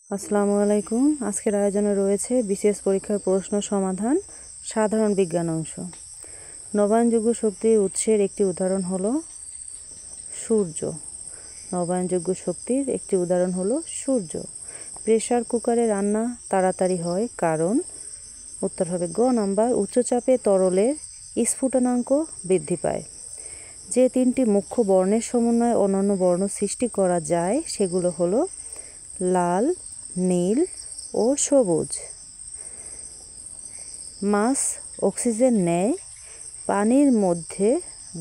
আসসালামু আলাইকুম। আজকের আয়োজনে রয়েছে বিশেষ পরীক্ষার প্রশ্ন সমাধান, সাধারণ বিজ্ঞান অংশ। নবায়নযোগ্য শক্তির উৎসের একটি উদাহরণ হলো সূর্য। নবায়নযোগ্য শক্তির একটি উদাহরণ হলো সূর্য। প্রেসার কুকারে রান্না তাড়াতাড়ি হয় কারণ উত্তর হবে গ নাম্বার, উচ্চচাপে তরলের স্ফুটনাঙ্ক বৃদ্ধি পায়। যে তিনটি মুখ্য বর্ণের সমন্বয়ে অন্যান্য বর্ণ সৃষ্টি করা যায় সেগুলো হলো লাল, নীল ও সবুজ। মাছ অক্সিজেন নেয় পানির মধ্যে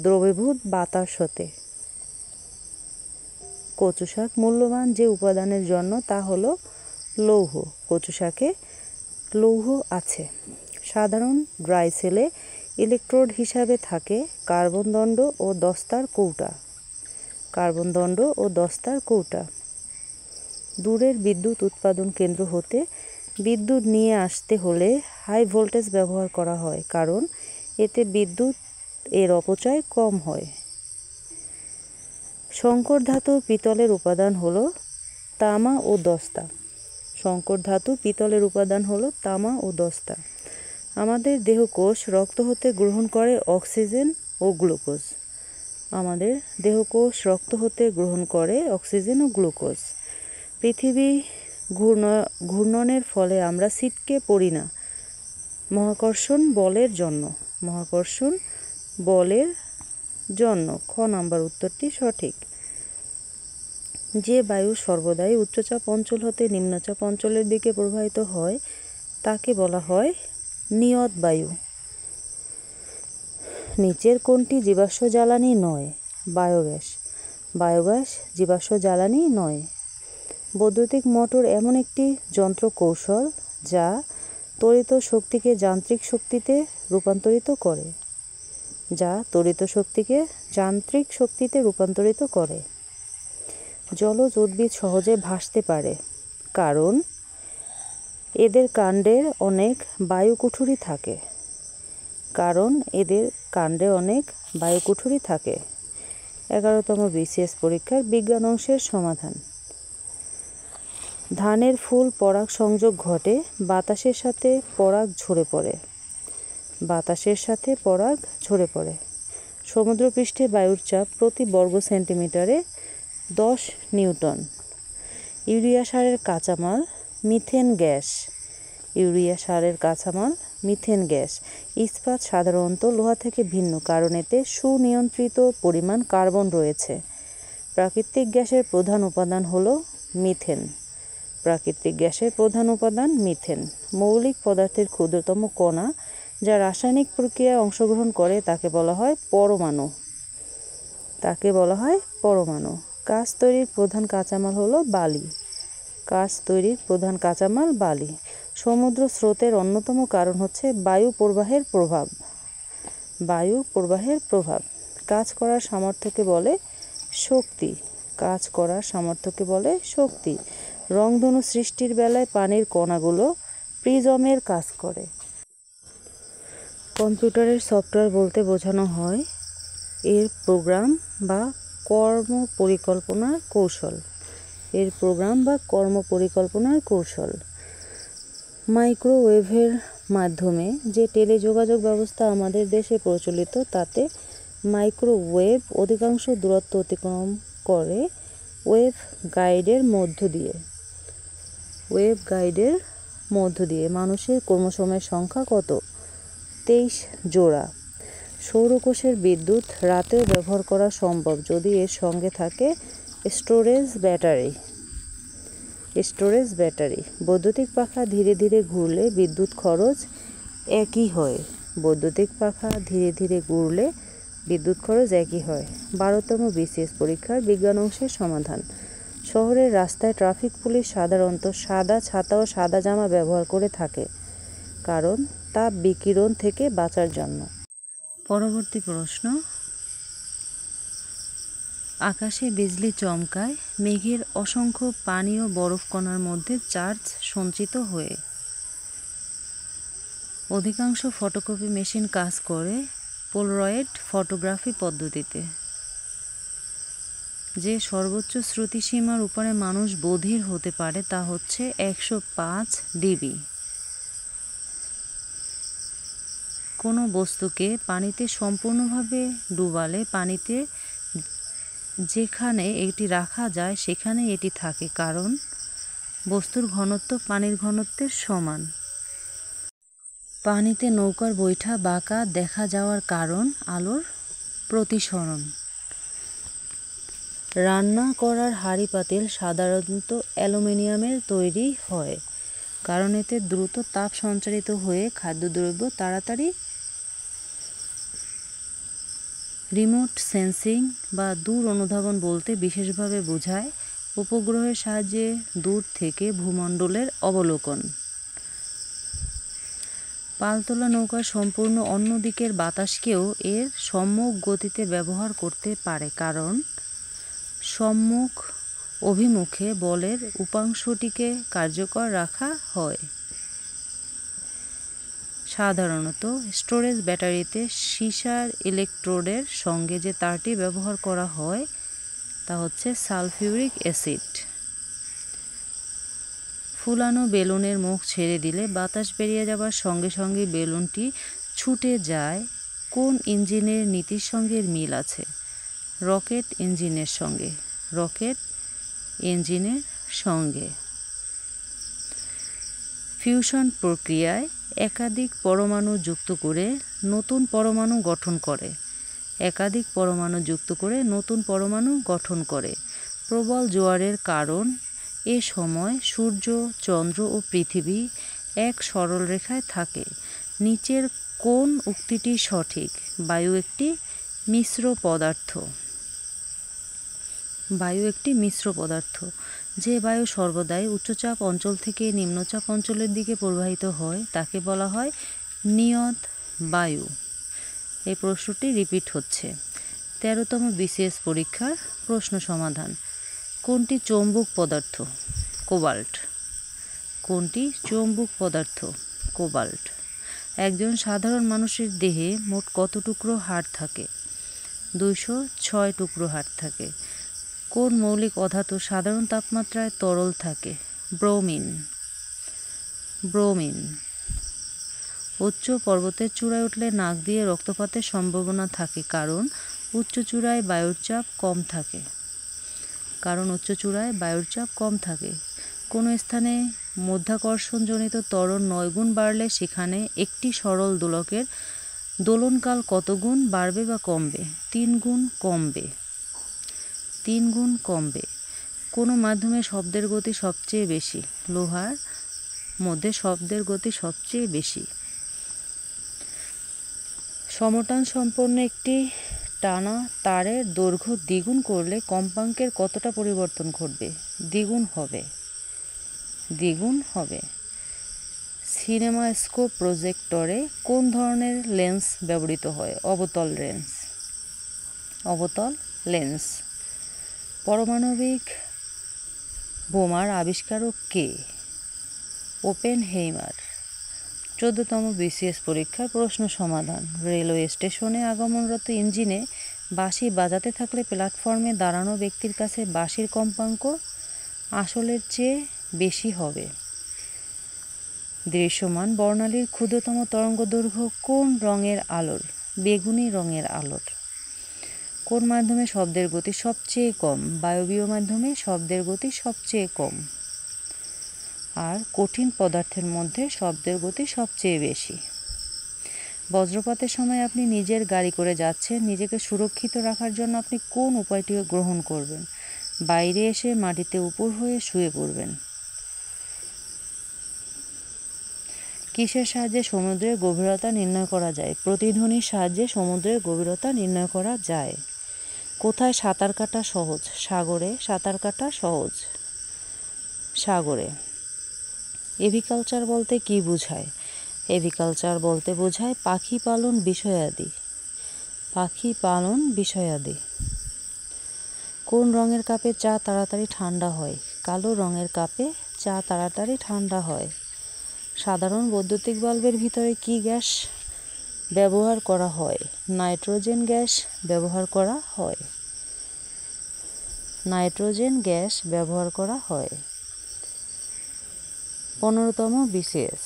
দ্রবীভূত বাতাস হতে। কচু শাক মূল্যবান যে উপাদানের জন্য তা হলো লৌহ। কচু শাকে লৌহ আছে। সাধারণ ড্রাই সেলে ইলেকট্রোড হিসাবে থাকে কার্বন দণ্ড ও দস্তার কৌটা। কার্বন দণ্ড ও দস্তার কৌটা। দূরের বিদ্যুৎ উৎপাদন কেন্দ্র হতে বিদ্যুৎ নিয়ে আসতে হলে হাই ভোল্টেজ ব্যবহার করা হয় কারণ এতে বিদ্যুৎ এর অপচয় কম হয়। সংকর ধাতু পিতলের উপাদান হলো তামা ও দস্তা। সংকর ধাতু পিতলের উপাদান হলো তামা ও দস্তা। আমাদের দেহকোষ রক্ত হতে গ্রহণ করে অক্সিজেন ও গ্লুকোজ। আমাদের দেহকোষ রক্ত হতে গ্রহণ করে অক্সিজেন ও গ্লুকোজ। পৃথিবী ঘূর্ণনের ফলে আমরা ছিটকে পড়ি না মহাকর্ষণ বলের জন্য। মহাকর্ষণ বলের জন্য খ নাম্বার উত্তরটি সঠিক। যে বায়ু সর্বদাই উচ্চচাপ অঞ্চল হতে নিম্নচাপ অঞ্চলের দিকে প্রবাহিত হয় তাকে বলা হয় নিয়ত বায়ু। নিচের কোনটি জীবাশ্ম জ্বালানি নয়? বায়োগ্যাস। বায়োগ্যাস জীবাশ্ম জ্বালানি নয়। বৈদ্যুতিক মোটর এমন একটি যন্ত্র কৌশল যা তড়িৎ শক্তিকে যান্ত্রিক শক্তিতে রূপান্তরিত করে। যা তড়িৎ শক্তিকে যান্ত্রিক শক্তিতে রূপান্তরিত করে। জলজ উদ্ভিদ সহজে ভাসতে পারে কারণ এদের কাণ্ডের অনেক বায়ুকুঠুরি থাকে। কারণ এদের কাণ্ডে অনেক বায়ুকুঠুরি থাকে। 11তম বিসিএস পরীক্ষার বিজ্ঞান অংশের সমাধান। ধানের ফুল পরাগ সংযোগ ঘটে বাতাসের সাথে পরাগ ঝরে পড়ে। বাতাসের সাথে পরাগ ঝরে পড়ে। সমুদ্রপৃষ্ঠে বায়ুর চাপ প্রতি বর্গ সেন্টিমিটারে 10 নিউটন। ইউরিয়া সারের কাঁচামাল মিথেন গ্যাস। ইউরিয়া সারের কাঁচামাল মিথেন গ্যাস। ইস্পাত সাধারণত লোহা থেকে ভিন্ন কারণ এতে সুনিয়ন্ত্রিত পরিমাণ কার্বন রয়েছে। প্রাকৃতিক গ্যাসের প্রধান উপাদান হলো মিথেন। প্রাকৃতিক গ্যাসের প্রধান উপাদান মিথেন। মৌলিক পদার্থের ক্ষুদ্রতম কণা যা রাসায়নিক প্রক্রিয়ায় অংশগ্রহণ করে তাকে বলা হয় পরমাণু। তাকে বলা হয় পরমাণু। কাঁচ তৈরির প্রধান কাঁচামাল হলো বালি। কাঁচ তৈরির প্রধান কাঁচামাল বালি। সমুদ্র স্রোতের অন্যতম কারণ হচ্ছে বায়ু প্রবাহের প্রভাব। বায়ু প্রবাহের প্রভাব। কাজ করার সামর্থ্যকে বলে শক্তি। কাজ করার সামর্থ্যকে বলে শক্তি। রংধনু সৃষ্টির বেলায় পানির কণাগুলো প্রিজমের কাজ করে। কম্পিউটারের সফটওয়্যার বলতে বোঝানো হয় এর প্রোগ্রাম বা কর্ম পরিকল্পনার কৌশল। এর প্রোগ্রাম বা কর্ম পরিকল্পনার কৌশল। মাইক্রোওয়েভের মাধ্যমে যে টেলিযোগাযোগ ব্যবস্থা আমাদের দেশে প্রচলিত তাতে মাইক্রোওয়েভ অধিকাংশ দূরত্ব অতিক্রম করে ওয়েভ গাইডের মধ্য দিয়ে। ওয়েভ গাইডের মধ্য দিয়ে। মানুষের কর্মসময়ের সংখ্যা কত? 23 জোড়া। সৌরকোষের বিদ্যুৎ রাতেও ব্যবহার করা সম্ভব যদি এর সঙ্গে থাকে স্টোরেজ ব্যাটারি। Storage battery. বৈদ্যুতিক পাখা ধীরে ধীরে ঘুরলে বিদ্যুৎ খরচ একই হয়। বৈদ্যুতিক পাখা ধীরে ধীরে ঘুরলে বিদ্যুৎ খরচ একই হয়। 12তম বিসিএস পরীক্ষার বিজ্ঞান অংশের সমাধান। শহরের রাস্তায় ট্রাফিক পুলিশ সাধারণত সাদা ছাতা ও সাদা জামা ব্যবহার করে থাকে কারণ তাপ বিকিরণ থেকে বাঁচার জন্য। পরবর্তী প্রশ্ন। আকাশে বিজলি চমকায় মেঘের অসংখ্য পানি ও বরফ কণার মধ্যে চার্জ সঞ্চিত হয়ে। অধিকাংশ ফটোকপি মেশিন কাজ করে পোলারয়েড ফটোগ্রাফি পদ্ধতিতে। যে সর্বোচ্চ শ্রুতিসীমার উপরে মানুষ বধির হতে পারে তা হচ্ছে 105 ডিবি। কোনো বস্তুকে পানিতে সম্পূর্ণভাবে ডুবালে পানিতে যেখানে এটি রাখা যায় সেখানে এটি থাকে, কারণ বস্তুর ঘনত্ব পানির ঘনত্বের সমান। পানিতে নৌকার বৈঠা বাঁকা দেখা যাওয়ার কারণ আলোর প্রতিসরণ। রান্না করার হাঁড়ি পাতিল সাধারণত অ্যালুমিনিয়ামের তৈরি হয়, কারণ এতে দ্রুত তাপ সঞ্চারিত হয়ে খাদ্যদ্রব্য তাড়াতাড়ি। রিমোট সেন্সিং বা দূর অনুধাবন বলতে বিশেষভাবে বোঝায় উপগ্রহের সাহায্যে দূর থেকে ভূমণ্ডলের অবলোকন। পালতোলা নৌকার সম্পূর্ণ অন্য দিকের বাতাসকেও এর সম্মুখ গতিতে ব্যবহার করতে পারে, কারণ সম্মুখ অভিমুখে বলের উপাংশটিকে কার্যকর রাখা হয়। সাধারণত স্টোরেজ ব্যাটারিতে সীসার ইলেকট্রোডের সঙ্গে যে তারটি ব্যবহার করা হয় তা হচ্ছে সালফিউরিক অ্যাসিড। ফুলানো বেলুনের মুখ ছেড়ে দিলে বাতাস বেরিয়ে যাবার সঙ্গে সঙ্গে বেলুনটি ছুটে যায়। কোন ইঞ্জিনের নীতির সঙ্গে মিল আছে? রকেট ইঞ্জিনের সঙ্গে। রকেট ইঞ্জিনের সঙ্গে। ফিউশন প্রক্রিয়ায় একাধিক পরমাণু যুক্ত করে নতুন পরমাণু গঠন করে। একাধিক পরমাণু যুক্ত করে নতুন পরমাণু গঠন করে। প্রবল জোয়ারের কারণ এ সময় সূর্য, চন্দ্র ও পৃথিবী এক সরল রেখায় থাকে। নিচের কোন উক্তিটি সঠিক? বায়ু একটি মিশ্র পদার্থ। বায়ু একটি মিশ্র পদার্থ। যে বায়ু সর্বদাই উচ্চচাপ অঞ্চল থেকে নিম্নচাপ অঞ্চলের দিকে প্রবাহিত হয় তাকে বলা হয় নিয়ত বায়ু। এই প্রশ্নটি রিপিট হচ্ছে। 13তম বিসিএস পরীক্ষার প্রশ্ন সমাধান। কোনটি চৌম্বক পদার্থ? কোবাল্ট। কোনটি চৌম্বক পদার্থ? কোবাল্ট। একজন সাধারণ মানুষের দেহে মোট কত টুকরো হাড় থাকে? 206 টুকরো হাড় থাকে। কোন মৌলিক অধাতু সাধারণ তাপমাত্রায় তরল থাকে? ব্রোমিন। ব্রোমিন। উচ্চ পর্বতের চূড়ায় উঠলে নাক দিয়ে রক্তপাতের সম্ভাবনা থাকে, কারণ উচ্চ চূড়ায় বায়ুর চাপ কম থাকে। কারণ উচ্চ চূড়ায় বায়ুর চাপ কম থাকে। কোনো স্থানে মধ্যাকর্ষণজনিত ত্বরণ 9 গুণ বাড়লে সেখানে একটি সরল দোলকের দোলনকাল কত গুণ বাড়বে বা কমবে? 3 গুণ কমবে। 3 গুণ কমবে। কোনো মাধ্যমে শব্দের গতি সবচেয়ে বেশি? লোহার মধ্যে শব্দের গতি সবচেয়ে বেশি। সমটান সম্পন্ন একটি টানা তারের দৈর্ঘ্য দ্বিগুণ করলে কম্পাঙ্কের কতটা পরিবর্তন ঘটবে? দ্বিগুণ হবে। দ্বিগুণ হবে। সিনেমাস্কোপ প্রজেক্টরে কোন ধরনের লেন্স ব্যবহৃত হয়? অবতল লেন্স। অবতল লেন্স। পারমাণবিক বোমার আবিষ্কারক কে? ওপেনহেইমার। 14তম বিসিএস পরীক্ষার প্রশ্ন সমাধান। রেলওয়ে স্টেশনে আগমনরত ইঞ্জিনে বাঁশি বাজাতে থাকলে প্ল্যাটফর্মে দাঁড়ানো ব্যক্তির কাছে বাঁশির কম্পাঙ্ক আসলের চেয়ে বেশি হবে। দৃশ্যমান বর্ণালীর ক্ষুদ্রতম তরঙ্গদৈর্ঘ্য কোন রঙের আলোর? বেগুনি রঙের আলোর। কোন মাধ্যমে শব্দের গতি সবচেয়ে কম? বায়বীয় মাধ্যমে শব্দের গতি সবচেয়ে কম। আর কঠিন পদার্থের মধ্যে শব্দের গতি সবচেয়ে বেশি। বজ্রপাতের সময় আপনি নিজের গাড়ি করে যাচ্ছেন, নিজেকে সুরক্ষিত রাখার জন্য আপনি কোন উপায়টি গ্রহণ করবেন? বাইরে এসে মাটিতে উপর হয়ে শুয়ে পড়বেন। কিসের সাহায্যে সমুদ্রের গভীরতা নির্ণয় করা যায়? প্রতিধ্বনির সাহায্যে সমুদ্রের গভীরতা নির্ণয় করা যায়। কোথায় সাঁতার কাটা সহজ? সাগরে সাঁতার কাটা সহজ। সাগরে। এভিকালচার বলতে কি বোঝায়? এভিকালচার বলতে বোঝায় পাখি পালন বিষয়াদি। পাখি পালন বিষয়াদি। কোন রঙের কাপে চা তাড়াতাড়ি ঠান্ডা হয়? কালো রঙের কাপে চা তাড়াতাড়ি ঠান্ডা হয়। সাধারণ বৈদ্যুতিক বাল্বের ভিতরে কি গ্যাস ব্যবহার করা হয়? নাইট্রোজেন গ্যাস ব্যবহার করা হয়। নাইট্রোজেন গ্যাস ব্যবহার করা হয়। 15তম বিসিএস।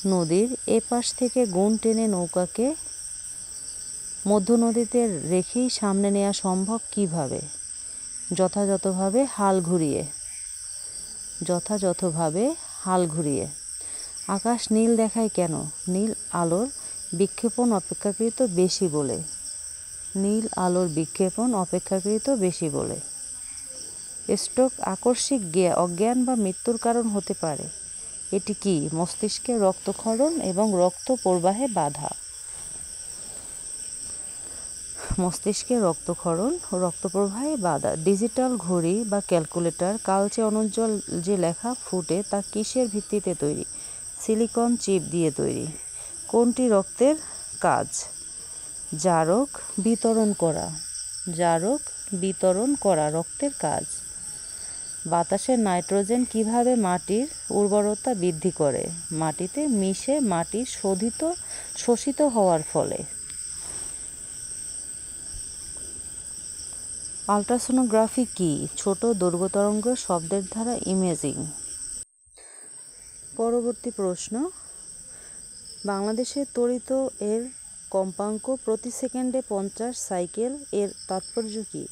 নদীর এপাশ থেকে গুণ টেনে নৌকাকে মধ্য নদীতে রেখেই সামনে নেওয়া সম্ভব কিভাবে? যথাযথভাবে হাল ঘুরিয়ে। আকাশ নীল দেখায় কেন? নীল আলোর বিক্ষেপণ অপেক্ষাকৃত বেশি বলে। স্ট্রোক আকস্মিক অজ্ঞান বা মৃত্যুর কারণ হতে পারে। এটি কি? মস্তিষ্কে রক্তক্ষরণ এবং রক্ত প্রবাহে বাধা। ডিজিটাল ঘড়ি বা ক্যালকুলেটর কালচে অনুজ্জ্বল যে লেখা ফুটে তা কিসের ভিত্তিতে তৈরি? সিলিকন চিপ দিয়ে তৈরি। কোনটি রক্তের কাজ? জারক বিতরণ করা রক্তের কাজ। বাতাসের নাইট্রোজেন কিভাবে মাটির উর্বরতা বৃদ্ধি করে? মাটিতে মিশে মাটি শোষিত হওয়ার ফলে। আল্ট্রাসোনোগ্রাফি কি? ছোট দৈর্ঘ্যতরঙ্গ শব্দের দ্বারা ইমেজিং। পরবর্তী প্রশ্ন, বাংলাদেশে ত্বরিত এর কম্পাঙ্ক প্রতি সেকেন্ডে 50 সাইকেল এর তাৎপর্য কি?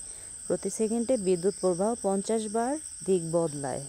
প্রতি সেকেন্ডে বিদ্যুৎ প্রবাহ 50 বার দিক বদলায়।